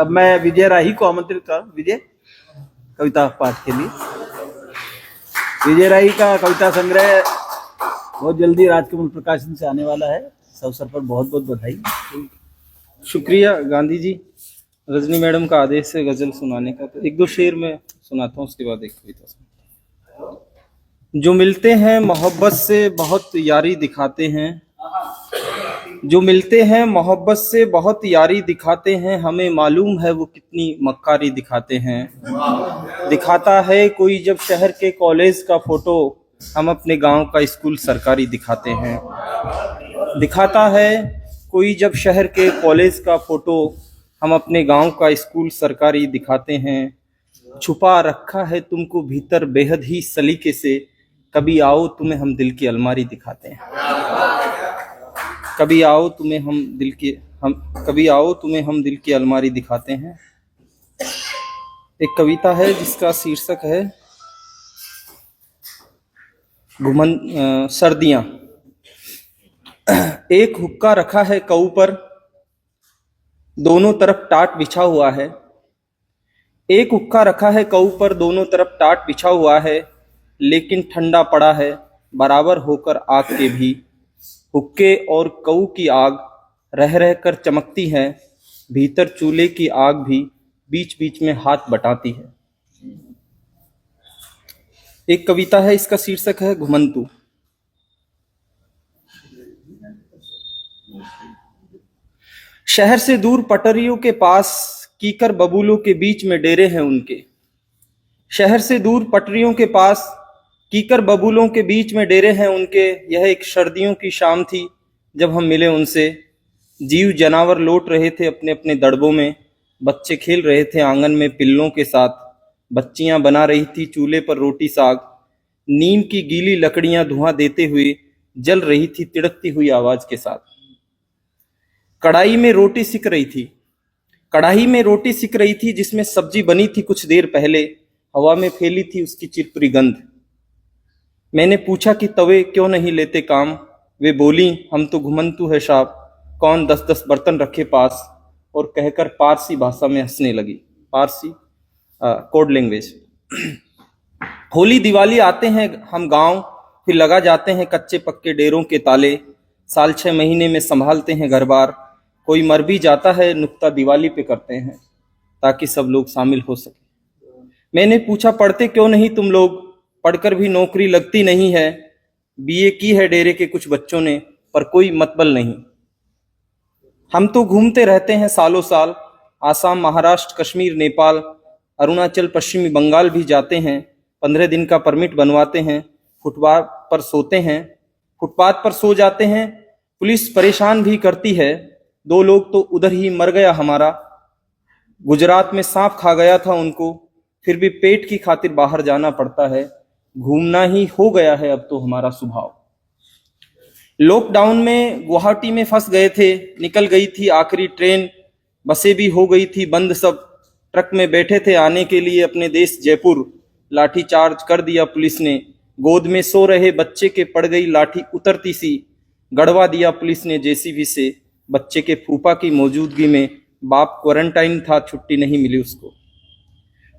अब मैं विजय राही को आमंत्रित कर विजय कविता पाठ के लिए। विजय राही का कविता संग्रह बहुत जल्दी राजकमल प्रकाशन से आने वाला है। इस अवसर पर बहुत बहुत बधाई। शुक्रिया गांधी जी। रजनी मैडम का आदेश है गजल सुनाने का, तो एक दो शेर में सुनाता हूँ, उसके बाद एक कविता सुनाता हूँ। जो मिलते हैं मोहब्बत से बहुत यारी दिखाते हैं, जो मिलते हैं मोहब्बत से बहुत यारी दिखाते हैं, हमें मालूम है वो कितनी मक्कारी दिखाते हैं। दिखाता है कोई जब शहर के कॉलेज का फोटो, हम अपने गांव का स्कूल सरकारी दिखाते हैं। दिखाता है कोई जब शहर के कॉलेज का फोटो, हम अपने गांव का स्कूल सरकारी दिखाते हैं। छुपा रखा है तुमको भीतर बेहद ही सलीके से, कभी आओ तुम्हें हम दिल की अलमारी दिखाते हैं। कभी आओ तुम्हें हम दिल की अलमारी दिखाते हैं। एक कविता है जिसका शीर्षक है सर्दियां। एक हुक्का रखा है कऊ पर, दोनों तरफ टाट बिछा हुआ है। एक हुक्का रखा है कऊ पर, दोनों तरफ टाट बिछा हुआ है, लेकिन ठंडा पड़ा है बराबर होकर आग के भी। हुक्के और कऊ की आग रह रह कर चमकती है, भीतर चूल्हे की आग भी बीच बीच में हाथ बटाती है। एक कविता है, इसका शीर्षक है घुमंतु। शहर से दूर पटरियों के पास, कीकर बबूलों के बीच में डेरे हैं उनके। शहर से दूर पटरियों के पास, कीकर बबूलों के बीच में डेरे हैं उनके। यह एक सर्दियों की शाम थी जब हम मिले उनसे। जीव जनावर लौट रहे थे अपने अपने दड़बों में, बच्चे खेल रहे थे आंगन में पिल्लों के साथ। बच्चियां बना रही थी चूल्हे पर रोटी साग, नीम की गीली लकड़ियां धुआं देते हुए जल रही थी तिड़कती हुई आवाज के साथ। कढ़ाई में रोटी सिक रही थी जिसमें सब्जी बनी थी कुछ देर पहले, हवा में फैली थी उसकी चिरपुरी गंध। मैंने पूछा कि तवे क्यों नहीं लेते काम, वे बोली हम तो घुमंतु है साहब, कौन 10-10 बर्तन रखे पास, और कहकर पारसी भाषा में हंसने लगी। Parsi code language. होली दिवाली आते हैं हम गांव, फिर लगा जाते हैं कच्चे पक्के डेरों के ताले। साल 6 महीने में संभालते हैं घर बार, कोई मर भी जाता है नुक्ता दिवाली पे करते हैं ताकि सब लोग शामिल हो सके। मैंने पूछा पढ़ते क्यों नहीं तुम लोग, पढ़कर भी नौकरी लगती नहीं है। बीए की है डेरे के कुछ बच्चों ने, पर कोई मतबल नहीं। हम तो घूमते रहते हैं सालों साल, आसाम, महाराष्ट्र, कश्मीर, नेपाल, अरुणाचल, पश्चिमी बंगाल भी जाते हैं। 15 दिन का परमिट बनवाते हैं, फुटपाथ पर सो जाते हैं। पुलिस परेशान भी करती है, 2 लोग तो उधर ही मर गया हमारा। गुजरात में सांप खा गया था उनको, फिर भी पेट की खातिर बाहर जाना पड़ता है। घूमना ही हो गया है अब तो हमारा स्वभाव। लॉकडाउन में गुवाहाटी में फंस गए थे, निकल गई थी आखिरी ट्रेन, बसें भी हो गई थी बंद सब। ट्रक में बैठे थे आने के लिए अपने देश जयपुर, लाठी चार्ज कर दिया पुलिस ने। गोद में सो रहे बच्चे के पड़ गई लाठी उतरती सी, गड़वा दिया पुलिस ने जेसीबी से। बच्चे के फूफा की मौजूदगी में बाप क्वारंटाइन था, छुट्टी नहीं मिली उसको।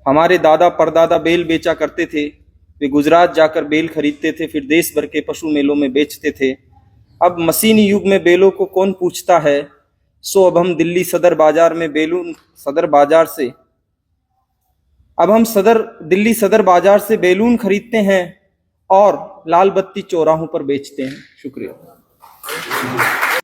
हमारे दादा परदादा बेल बेचा करते थे, वे गुजरात जाकर बेल खरीदते थे, फिर देश भर के पशु मेलों में बेचते थे। अब मशीनी युग में बेलों को कौन पूछता है, सो अब हम दिल्ली सदर बाजार से बैलून खरीदते हैं और लाल बत्ती चौराहों पर बेचते हैं। शुक्रिया।